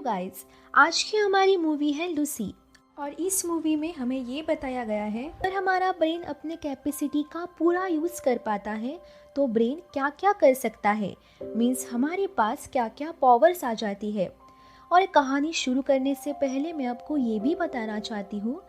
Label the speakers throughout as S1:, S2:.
S1: Guys, आज की हमारी मूवी है लूसी। और इस मूवी में हमें ये बताया गया है अगर हमारा ब्रेन अपने कैपेसिटी का पूरा यूज़ कर पाता है तो ब्रेन क्या क्या कर सकता है। मीन्स हमारे पास क्या क्या पावर्स आ जाती है। और कहानी शुरू करने से पहले मैं आपको ये भी बताना चाहती हूँ,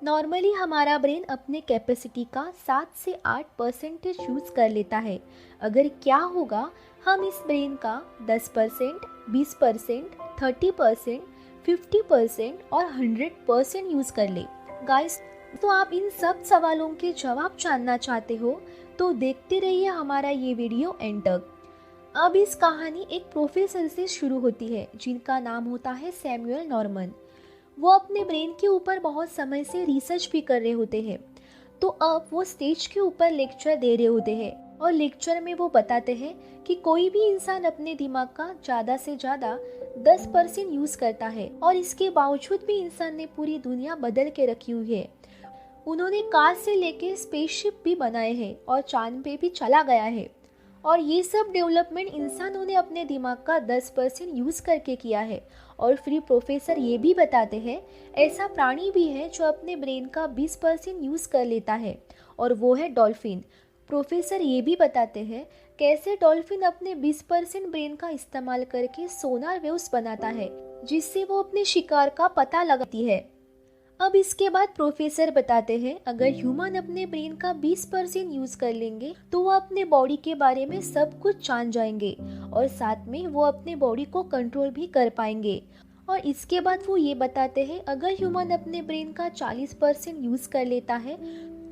S1: नॉर्मली हमारा ब्रेन अपने कैपेसिटी का 7 से 8% यूज़ कर लेता है। अगर क्या होगा, हम इस ब्रेन का 10%, 20%, 30%, 50% और 100% यूज़ कर ले। गाइस, तो आप इन सब सवालों के जवाब जानना चाहते हो तो देखते रहिए हमारा ये वीडियो एंड तक। अब इस कहानी एक प्रोफेसर से शुरू होती है जिनका नाम होता है सैमुअल नॉर्मन। वो अपने ब्रेन के ऊपर बहुत समय से रिसर्च भी कर रहे होते हैं। तो अब वो स्टेज के ऊपर लेक्चर दे रहे होते हैं और लेक्चर में वो बताते हैं कि कोई भी इंसान अपने दिमाग का ज़्यादा से ज़्यादा 10% यूज़ करता है और इसके बावजूद भी इंसान ने पूरी दुनिया बदल के रखी हुई है। उन्होंने कार से लेके स्पेसशिप भी बनाए हैं और चांद पे भी चला गया है। और ये सब डेवलपमेंट इंसानों ने अपने दिमाग का 10% यूज़ करके किया है। और फिर प्रोफेसर ये भी बताते हैं ऐसा प्राणी भी है जो अपने ब्रेन का 20% यूज़ कर लेता है और वो है डॉल्फिन। प्रोफेसर ये भी बताते हैं कैसे डॉल्फिन अपने 20% ब्रेन का इस्तेमाल करके सोनार वेव्स बनाता है जिससे वो अपने शिकार का पता लगाती है। अब इसके बाद प्रोफेसर बताते हैं अगर ह्यूमन अपने ब्रेन का 20% यूज कर लेंगे तो वो अपने बॉडी के बारे में सब कुछ जान जाएंगे और साथ में वो अपने बॉडी को कंट्रोल भी कर पाएंगे। और इसके बाद वो ये बताते हैं अगर ह्यूमन अपने ब्रेन का 40% यूज कर लेता है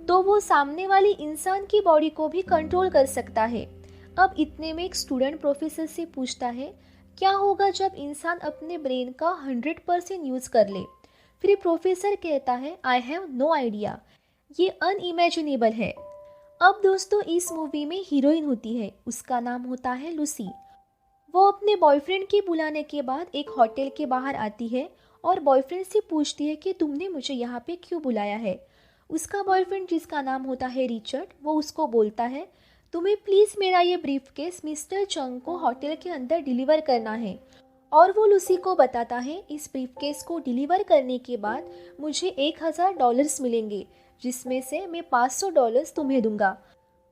S1: तो वो सामने वाली इंसान की बॉडी को भी कंट्रोल कर सकता है। अब इतने में एक स्टूडेंट प्रोफेसर से पूछता है क्या होगा जब इंसान अपने ब्रेन का 100% यूज कर ले। फिर प्रोफेसर कहता है आई हैव नो आइडिया, ये अनइमेजिनेबल है। अब दोस्तों इस मूवी में हीरोइन होती है, उसका नाम होता है लूसी। वो अपने बॉयफ्रेंड के बुलाने के बाद एक होटल के बाहर आती है और बॉयफ्रेंड से पूछती है कि तुमने मुझे यहाँ पे क्यों बुलाया है। उसका बॉयफ्रेंड जिसका नाम होता है रिचर्ड, वो उसको बोलता है तुम्हें प्लीज़ मेरा ये ब्रीफकेस मिस्टर चंग को होटल के अंदर डिलीवर करना है। और वो लूसी को बताता है इस ब्रीफकेस को डिलीवर करने के बाद मुझे $1000 मिलेंगे जिसमें से मैं $500 तुम्हें दूंगा।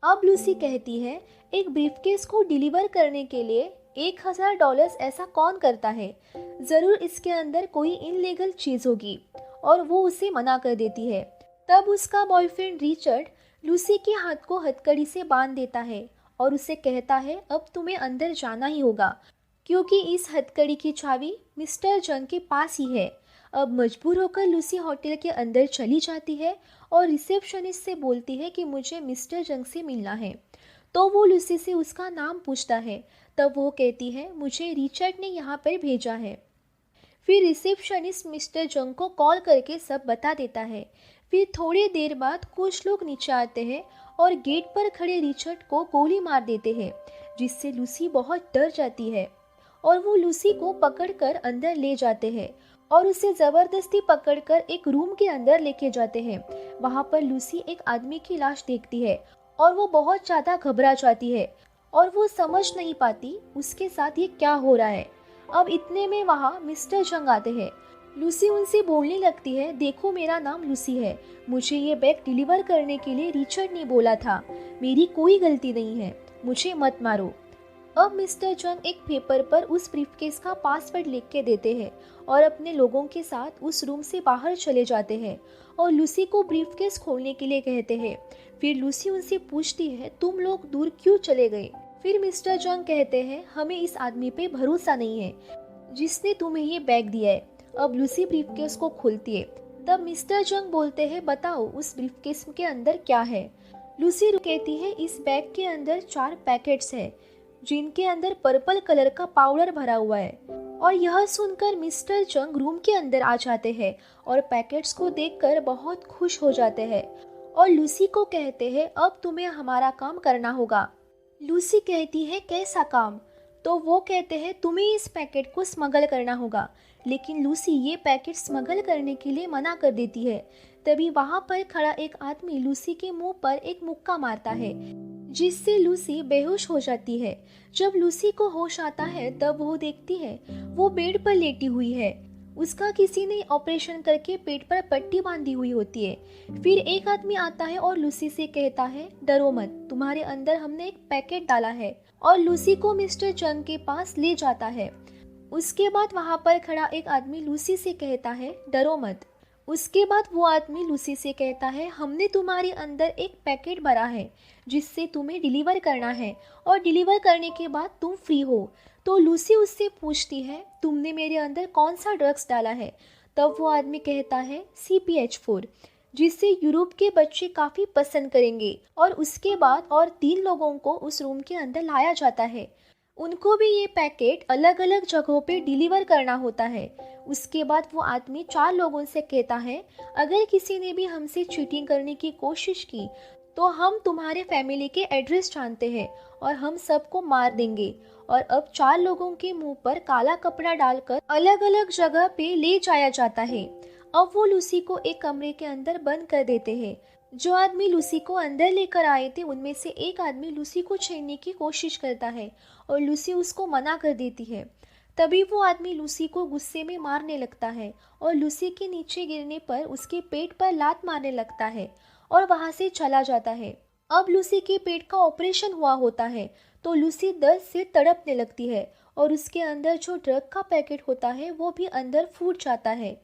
S1: अब लूसी कहती है एक ब्रीफकेस को डिलीवर करने के लिए $1000 ऐसा कौन करता है, ज़रूर इसके अंदर कोई इनलीगल चीज़ होगी। और वो उसे मना कर देती है। तब उसका बॉयफ्रेंड रिचर्ड लूसी के हाथ को हथकड़ी से बांध देता है और उसे कहता है अब तुम्हें अंदर जाना ही होगा क्योंकि इस हथकड़ी की चाबी मिस्टर जंग के पास ही है। अब मजबूर होकर लूसी होटल के अंदर चली जाती है और रिसेप्शनिस्ट से बोलती है कि मुझे मिस्टर जंग से मिलना है। तो वो लूसी से उसका नाम पूछता है। तब वो कहती है मुझे रिचर्ड ने यहाँ पर भेजा है। फिर रिसेप्शनिस्ट मिस्टर जंग को कॉल करके सब बता देता है। फिर थोड़ी देर बाद कुछ लोग नीचे आते हैं और गेट पर खड़े रिचर्ड को गोली मार देते हैं जिससे लूसी बहुत डर जाती है और वो लूसी को पकड़कर अंदर ले जाते हैं और उसे ज़बरदस्ती पकड़कर एक रूम के अंदर लेके जाते हैं। वहाँ पर लूसी एक आदमी की लाश देखती है और वो बहुत ज़्यादा घबरा जाती है और वो समझ नहीं पाती उसके साथ ये क्या हो रहा है। अब इतने में वहाँ मिस्टर जंग आते हैं। लूसी उनसे बोलने लगती है देखो मेरा नाम लूसी है, मुझे ये बैग डिलीवर करने के लिए रिचर्ड ने बोला था, मेरी कोई गलती नहीं है, मुझे मत मारो। अब मिस्टर जंग एक पेपर पर उस ब्रीफकेस का पासवर्ड लिख के देते हैं और अपने लोगों के साथ उस रूम से बाहर चले जाते हैं और लूसी को ब्रीफकेस खोलने के लिए कहते हैं। फिर लूसी उनसे पूछती है तुम लोग दूर क्यों चले गए। फिर मिस्टर जंग कहते हैं हमें इस आदमी पे भरोसा नहीं है जिसने तुम्हें ये बैग दिया है। अब लूसी ब्रीफकेस को खोलती है। तब मिस्टर जंग बोलते हैं बताओ उस ब्रीफकेस के अंदर क्या है। लूसी कहती है इस बैग के अंदर 4 पैकेट्स है जिनके अंदर पर्पल कलर का पाउडर भरा हुआ है। और यह सुनकर मिस्टर जंग रूम के अंदर आ जाते हैं और पैकेट्स को देखकर बहुत खुश हो जाते हैं और लूसी को कहते हैं अब तुम्हें हमारा काम करना होगा। लूसी कहती है कैसा काम। तो वो कहते हैं तुम्हें इस पैकेट को स्मगल करना होगा। लेकिन लूसी ये पैकेट स्मगल करने के लिए मना कर देती है। तभी वहाँ पर खड़ा एक आदमी लूसी के मुंह पर एक मुक्का मारता है जिससे लूसी बेहोश हो जाती है। जब लूसी को होश आता है तब वो देखती है वो बेड पर लेटी हुई है। उसका किसी ने ऑपरेशन करके पेट पर पट्टी बांधी हुई होती है। फिर एक आदमी आता है और लूसी से कहता है, डरो मत, तुम्हारे अंदर हमने एक पैकेट डाला है, और लूसी को मिस्टर जंग के पास ले जाता है। उसके बाद वहां पर खड़ा एक आदमी लूसी से कहता है, डरो मत। उसके बाद वो आदमी लूसी से कहता है, हमने तुम्हारे अंदर एक पैकेट भरा है जिससे तुम्हें डिलीवर करना है, और डिलीवर करने के बाद तुम फ्री हो। तो लूसी उससे पूछती है, तुमने मेरे अंदर कौन सा ड्रग्स डाला है? तब वो आदमी कहता है, CPH4, जिसे यूरोप के बच्चे काफ़ी पसंद करेंगे। और उसके बाद और 3 लोगों को उस रूम के अंदर लाया जाता है। उनको भी ये पैकेट अलग अलग जगहों पे डिलीवर करना होता है। उसके बाद वो आदमी 4 लोगों से कहता है, अगर किसी ने भी हमसे चीटिंग करने की कोशिश की तो हम तुम्हारे फैमिली के एड्रेस जानते हैं और हम सबको मार देंगे। और अब 4 लोगों के मुंह पर काला कपड़ा डालकर अलग अलग जगह पे ले जाया जाता है। अब वो लूसी को एक कमरे के अंदर बंद कर देते हैं। जो आदमी लूसी को अंदर लेकर आए थे उनमें से एक आदमी लूसी को छेड़ने की कोशिश करता है और लूसी उसको मना कर देती है। तभी वो आदमी लूसी को गुस्से में मारने लगता है और लूसी के नीचे गिरने पर उसके पेट पर लात मारने लगता है और वहां से चला जाता है। अब लूसी के पेट का ऑपरेशन हुआ होता है तो लूसी दर्द से तड़पने लगती है और उसके अंदर जो ड्रग का पैकेट होता है वो भी अंदर फूट जाता है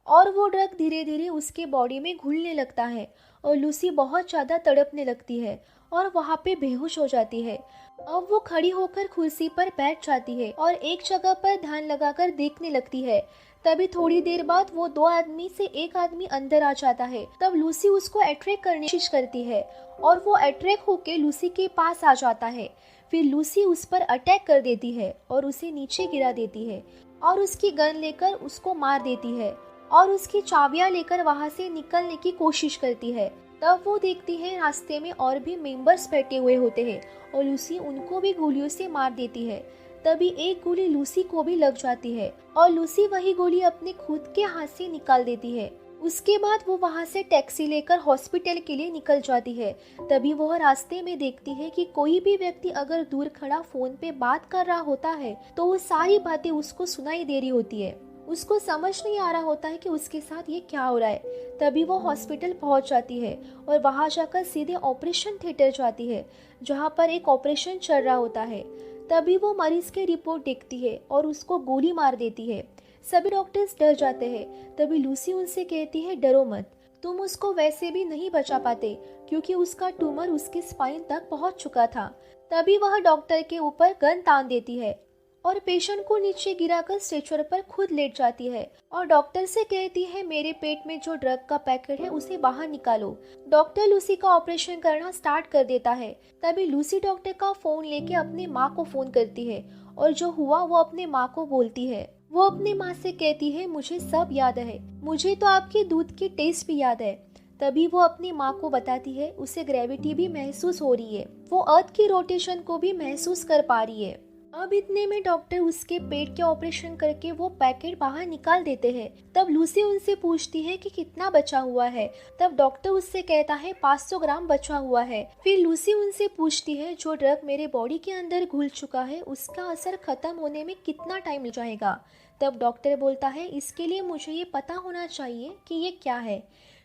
S1: और वो ड्रग धीरे धीरे उसके बॉडी में घुलने लगता है और लूसी बहुत ज़्यादा तड़पने लगती है और वहाँ पे बेहोश हो जाती है। अब वो खड़ी होकर कुर्सी पर बैठ जाती है और एक जगह पर ध्यान लगाकर देखने लगती है। तभी थोड़ी देर बाद वो 2 आदमी से एक आदमी अंदर आ जाता है। तब लूसी उसको अट्रैक्ट करने की कोशिश करती है और वो अट्रैक्ट होकर लूसी के पास आ जाता है। फिर लूसी उस पर अटैक कर देती है और उसे नीचे गिरा देती है और उसकी गन लेकर उसको मार देती है और उसकी चाबियां लेकर वहां से निकलने की कोशिश करती है। तब वो देखती है रास्ते में और भी मेंबर्स बैठे हुए होते हैं और लूसी उनको भी गोलियों से मार देती है। तभी एक गोली लूसी को भी लग जाती है और लूसी वही गोली अपने खुद के हाथ से निकाल देती है। उसके बाद वो वहां से टैक्सी लेकर हॉस्पिटल के लिए निकल जाती है। तभी वह रास्ते में देखती है कि कोई भी व्यक्ति अगर दूर खड़ा फोन पे बात कर रहा होता है तो वो सारी बातें उसको सुनाई दे रही होती है। उसको समझ नहीं आ रहा होता है कि उसके साथ ये क्या हो रहा है। तभी वो हॉस्पिटल पहुंच जाती है और वहां जाकर सीधे ऑपरेशन थिएटर जाती है जहां पर एक ऑपरेशन चल रहा होता है। तभी वो मरीज की रिपोर्ट देखती है और उसको गोली मार देती है। सभी डॉक्टर्स डर जाते हैं। तभी लूसी उनसे कहती है, डरो मत, तुम उसको वैसे भी नहीं बचा पाते क्योंकि उसका ट्यूमर उसके स्पाइन तक पहुंच चुका था। तभी वह डॉक्टर के ऊपर गन तान देती है और पेशेंट को नीचे गिराकर स्ट्रेचर पर खुद लेट जाती है और डॉक्टर से कहती है, मेरे पेट में जो ड्रग का पैकेट है उसे बाहर निकालो। डॉक्टर लूसी का ऑपरेशन करना स्टार्ट कर देता है। तभी लूसी डॉक्टर का फोन लेके अपनी माँ को फोन करती है और जो हुआ वो अपने माँ को बोलती है। वो अपनी माँ से कहती है, मुझे सब याद है, मुझे तो आपके दूध की टेस्ट भी याद है। तभी वो अपनी माँ को बताती है उसे ग्रेविटी भी महसूस हो रही है, वो अर्थ की रोटेशन को भी महसूस कर पा रही है। अब इतने में डॉक्टर उसके पेट के ऑपरेशन करके वो पैकेट बाहर निकाल देते हैं। तब लूसी उनसे पूछती है कि कितना बचा हुआ है। तब डॉक्टर उससे कहता है 500 ग्राम बचा हुआ है। फिर लूसी उनसे पूछती है, जो ड्रग मेरे बॉडी के अंदर घुल चुका है उसका असर खत्म होने में कितना टाइम लग जाएगा। तब डॉक्टर बोलता है, इसके लिए मुझे ये पता होना चाहिए कि ये क्या है।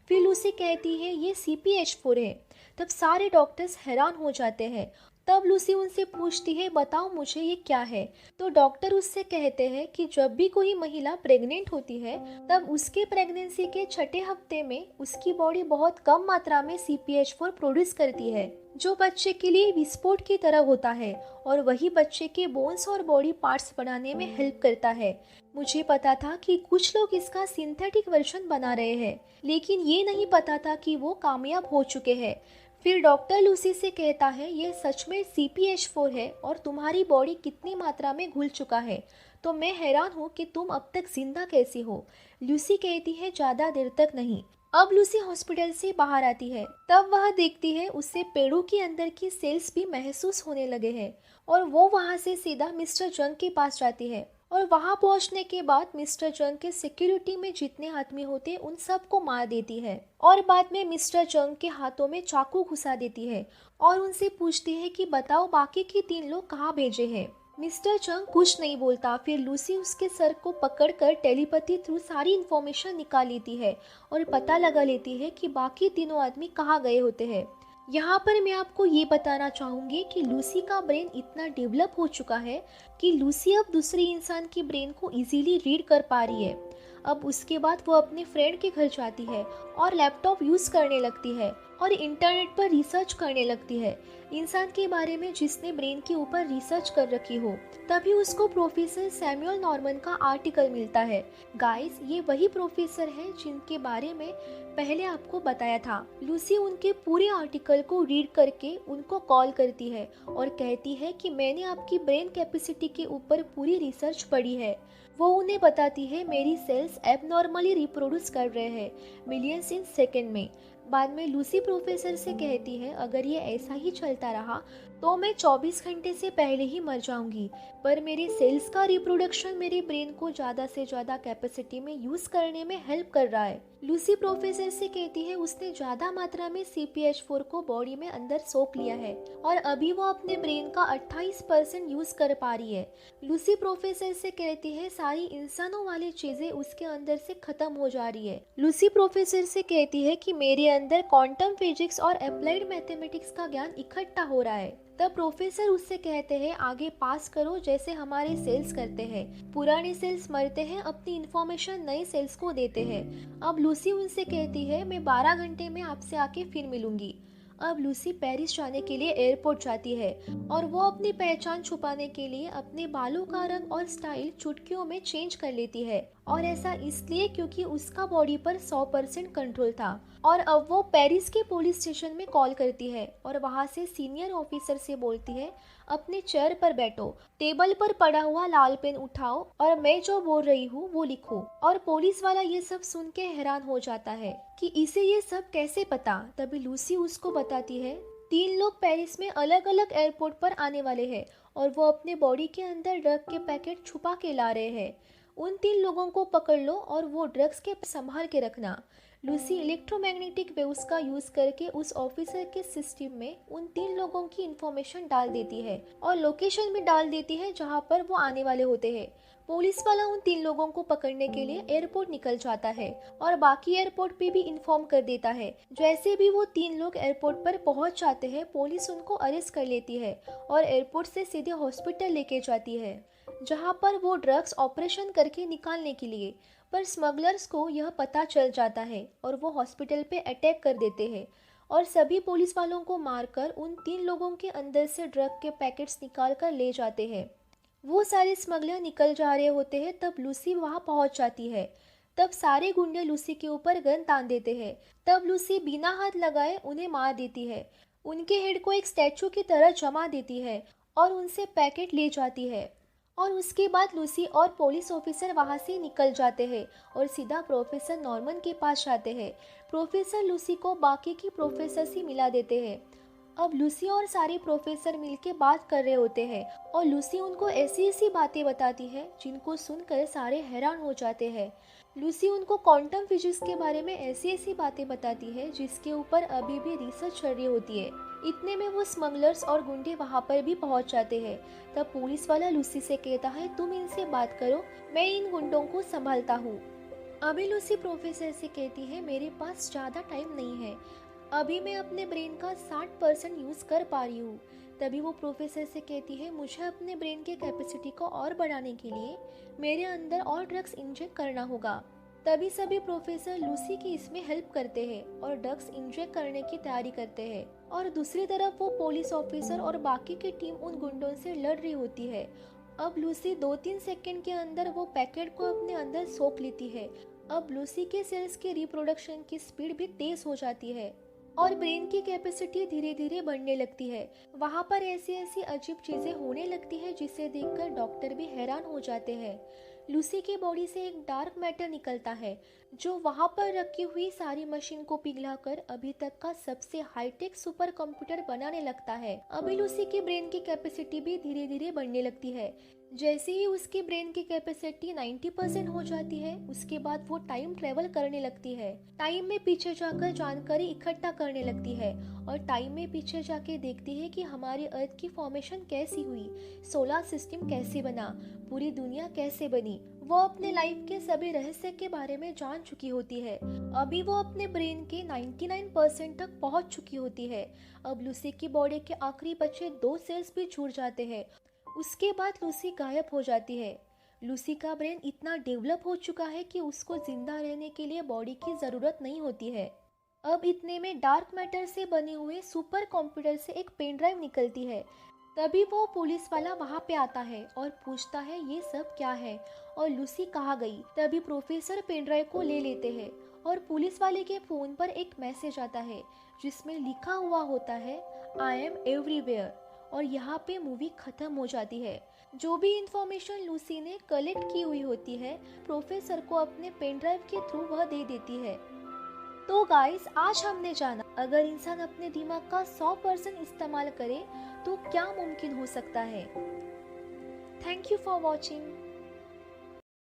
S1: फिर लूसी कहती है, ये CPH4 है। तब सारे डॉक्टर्स हैरान हो जाते हैं। तब लूसी उनसे पूछती है, बताओ मुझे ये क्या है। तो डॉक्टर उससे कहते हैं कि जब भी कोई महिला प्रेग्नेंट होती है तब उसके प्रेगनेंसी के 6ठे हफ्ते में उसकी बॉडी बहुत कम मात्रा में CPH4 प्रोड्यूस करती है, जो बच्चे के लिए विस्फोट की तरह होता है और वही बच्चे के बोन्स और बॉडी पार्ट्स बनाने में हेल्प करता है। मुझे पता था कि कुछ लोग इसका सिंथेटिक वर्जन बना रहे हैं, लेकिन ये नहीं पता था कि वो कामयाब हो चुके हैं। फिर डॉक्टर लूसी से कहता है, ये सच में CPH4 है और तुम्हारी बॉडी कितनी मात्रा में घुल चुका है, तो मैं हैरान हूँ कि तुम अब तक जिंदा कैसी हो। लूसी कहती है, ज़्यादा देर तक नहीं। अब लूसी हॉस्पिटल से बाहर आती है। तब वह देखती है उससे पेड़ों के अंदर की सेल्स भी महसूस होने लगे हैं और वो वहाँ से सीधा मिस्टर जंग के पास जाती है और वहां पहुंचने के बाद मिस्टर चंग के सिक्योरिटी में जितने आदमी होते हैं उन सबको मार देती है और बाद में मिस्टर चंग के हाथों में चाकू घुसा देती है और उनसे पूछती है कि बताओ बाकी के 3 लोग कहाँ भेजे हैं। मिस्टर चंग कुछ नहीं बोलता। फिर लूसी उसके सर को पकड़कर टेलीपैथी थ्रू सारी इंफॉर्मेशन निकाल लेती है और पता लगा लेती है कि बाकी तीनों आदमी कहाँ गए होते हैं। यहाँ पर मैं आपको ये बताना चाहूँगी कि लूसी का ब्रेन इतना डेवलप हो चुका है कि लूसी अब दूसरे इंसान की ब्रेन को इजीली रीड कर पा रही है। अब उसके बाद वो अपने फ्रेंड के घर जाती है और लैपटॉप यूज़ करने लगती है और इंटरनेट पर रिसर्च करने लगती है इंसान के बारे में जिसने ब्रेन के ऊपर रिसर्च कर रखी हो। तभी उसको प्रोफेसर सैमुअल नॉर्मन का आर्टिकल मिलता है। गाइस, ये वही प्रोफेसर है जिनके बारे में पहले आपको बताया था। लूसी उनके पूरे आर्टिकल को रीड करके उनको कॉल करती है और कहती है कि मैंने आपकी ब्रेन कैपेसिटी के ऊपर पूरी रिसर्च पढ़ी है। वो उन्हें बताती है मेरी सेल्स एबनॉर्मली रिप्रोड्यूस कर रहे हैं मिलियंस इन सेकेंड में। बाद में लूसी प्रोफेसर से कहती है अगर ये ऐसा ही चलता रहा तो मैं 24 घंटे से पहले ही मर जाऊंगी, पर मेरे सेल्स का रिप्रोडक्शन मेरे ब्रेन को ज़्यादा से ज़्यादा कैपेसिटी में यूज़ करने में हेल्प कर रहा है। लूसी प्रोफेसर से कहती है उसने ज़्यादा मात्रा में CPH4 को बॉडी में अंदर सोख लिया है और अभी वो अपने ब्रेन का 28% यूज़ कर पा रही है। लूसी प्रोफेसर से कहती है सारी इंसानों वाली चीज़ें उसके अंदर से ख़त्म हो जा रही है। लूसी प्रोफेसर से कहती है कि मेरे अंदर क्वांटम फिजिक्स और अप्लाइड मैथमेटिक्स का ज्ञान इकट्ठा हो रहा है। तब प्रोफेसर उससे कहते हैं आगे पास करो जैसे हमारे सेल्स करते हैं। पुराने सेल्स मरते हैं, अपनी इंफॉर्मेशन नए सेल्स को देते हैं। अब लूसी उनसे कहती है मैं 12 घंटे में आपसे आके फिर मिलूंगी। अब लूसी पेरिस जाने के लिए एयरपोर्ट जाती है और वो अपनी पहचान छुपाने के लिए अपने बालों का रंग और स्टाइल चुटकियों में चेंज कर लेती है और ऐसा इसलिए क्योंकि उसका बॉडी पर 100% कंट्रोल था। और अब वो पेरिस के पुलिस स्टेशन में कॉल करती है और वहाँ से सीनियर ऑफिसर से बोलती है अपने चेयर पर बैठो, टेबल पर पड़ा हुआ लाल पेन उठाओ और मैं जो बोल रही हूँ वो लिखो। और पुलिस वाला ये सब सुन के हैरान हो जाता है कि इसे ये सब कैसे पता। तभी लूसी उसको बताती है 3 लोग पेरिस में अलग अलग एयरपोर्ट पर आने वाले हैं और वो अपने बॉडी के अंदर ड्रग के पैकेट छुपा के ला रहे हैं। उन 3 लोगों को पकड़ लो और वो ड्रग्स के संभाल के रखना। लूसी इलेक्ट्रोमैग्नेटिक वेव्स का यूज करके उस ऑफिसर के सिस्टम में उन 3 लोगों की इंफॉर्मेशन डाल देती है और लोकेशन भी डाल देती है जहां पर वो आने वाले होते हैं। पुलिस वाला उन 3 लोगों को पकड़ने के लिए एयरपोर्ट निकल जाता है और बाकी एयरपोर्ट पे भी इन्फॉर्म कर देता है। जैसे भी वो 3 लोग एयरपोर्ट पर पहुंच जाते हैं पुलिस उनको अरेस्ट कर लेती है और एयरपोर्ट से सीधे हॉस्पिटल लेके जाती है जहां पर वो ड्रग्स ऑपरेशन करके निकालने के लिए। पर स्मगलर्स को यह पता चल जाता है और वो हॉस्पिटल पे अटैक कर देते हैं और सभी पुलिस वालों को मारकर उन 3 लोगों के अंदर से ड्रग के पैकेट्स निकाल कर ले जाते हैं। वो सारे स्मगलर निकल जा रहे होते हैं तब लूसी वहाँ पहुँच जाती है। तब सारे गुंडे लूसी के ऊपर गन तान देते हैं। तब लूसी बिना हाथ लगाए उन्हें मार देती है, उनके हेड को एक स्टैचू की तरह जमा देती है और उनसे पैकेट ले जाती है। और उसके बाद लूसी और पुलिस ऑफिसर वहाँ से निकल जाते हैं और सीधा प्रोफेसर नॉर्मन के पास जाते हैं। प्रोफेसर लूसी को बाकी की प्रोफेसर से मिला देते हैं। अब लूसी और सारे प्रोफेसर मिलके बात कर रहे होते हैं और लूसी उनको ऐसी ऐसी बातें बताती है जिनको सुनकर सारे हैरान हो जाते हैं। लूसी उनको क्वांटम फिजिक्स के बारे में ऐसी ऐसी बातें बताती है जिसके ऊपर अभी भी रिसर्च चल रही होती है। इतने में वो स्मगलर्स और गुंडे वहाँ पर भी पहुँच जाते हैं। तब पुलिस वाला लूसी से कहता है तुम इनसे बात करो, मैं इन गुंडों को संभालता हूँ। अभी लूसी प्रोफेसर से कहती है मेरे पास ज़्यादा टाइम नहीं है, अभी मैं अपने ब्रेन का 60% यूज़ कर पा रही हूँ। तभी वो प्रोफेसर से कहती है मुझे अपने ब्रेन के कैपेसिटी को और बढ़ाने के लिए मेरे अंदर और ड्रग्स इंजेक्ट करना होगा। तभी सभी प्रोफेसर लूसी की इसमें हेल्प करते हैं और ड्रग्स इंजेक्ट करने की तैयारी करते हैं। और दूसरी तरफ वो पुलिस ऑफिसर और बाकी की टीम उन गुंडों से लड़ रही होती है। अब लूसी 2-3 सेकंड के अंदर वो पैकेट को अपने अंदर सोख लेती है। अब लूसी के सेल्स की रिप्रोडक्शन की स्पीड भी तेज हो जाती है और ब्रेन की कैपेसिटी धीरे धीरे बढ़ने लगती है। वहाँ पर ऐसी ऐसी अजीब चीजें होने लगती है जिसे देखकर डॉक्टर भी हैरान हो जाते हैं। लूसी की बॉडी से एक डार्क मैटर निकलता है जो वहाँ पर रखी हुई सारी मशीन को पिघलाकर अभी तक का सबसे हाईटेक सुपर कंप्यूटर बनाने लगता है। अभी लूसी की ब्रेन की कैपेसिटी भी धीरे धीरे बढ़ने लगती है। जैसे ही उसकी ब्रेन की कैपेसिटी 90% हो जाती है, उसके बाद वो टाइम ट्रेवल करने लगती है। टाइम में पीछे जाकर जानकारी इकट्ठा करने लगती है और टाइम में पीछे जाके देखती है कि हमारी अर्थ की फॉर्मेशन कैसी हुई, सोलर सिस्टम कैसे बना, पूरी दुनिया कैसे बनी। वो अपने लाइफ के सभी रहस्य के बारे में जान चुकी होती है। अभी वो अपने ब्रेन के 99% तक पहुंच चुकी होती है। अब लूसी की बॉडी के आखिरी बचे 2 सेल्स भी छूट जाते हैं। उसके बाद लूसी गायब हो जाती है। लूसी का ब्रेन इतना डेवलप हो चुका है कि उसको जिंदा रहने के लिए बॉडी की ज़रूरत नहीं होती है। अब इतने में डार्क मैटर से बने हुए सुपर कंप्यूटर से एक पेन ड्राइव निकलती है। तभी वो पुलिस वाला वहाँ पे आता है और पूछता है ये सब क्या है और लूसी कहाँ गई। तभी प्रोफेसर पेन ड्राइव को ले लेते हैं और पुलिस वाले के फ़ोन पर एक मैसेज आता है जिसमें लिखा हुआ होता है आई एम एवरीवेयर। और यहाँ पे मूवी खत्म हो जाती है। जो भी इंफॉर्मेशन लूसी ने कलेक्ट की हुई होती है, प्रोफेसर को अपने पेन ड्राइव के थ्रू वह दे देती है। तो गाइस, आज हमने जाना अगर इंसान अपने दिमाग का 100% इस्तेमाल करे तो क्या मुमकिन हो सकता है। Thank you for watching.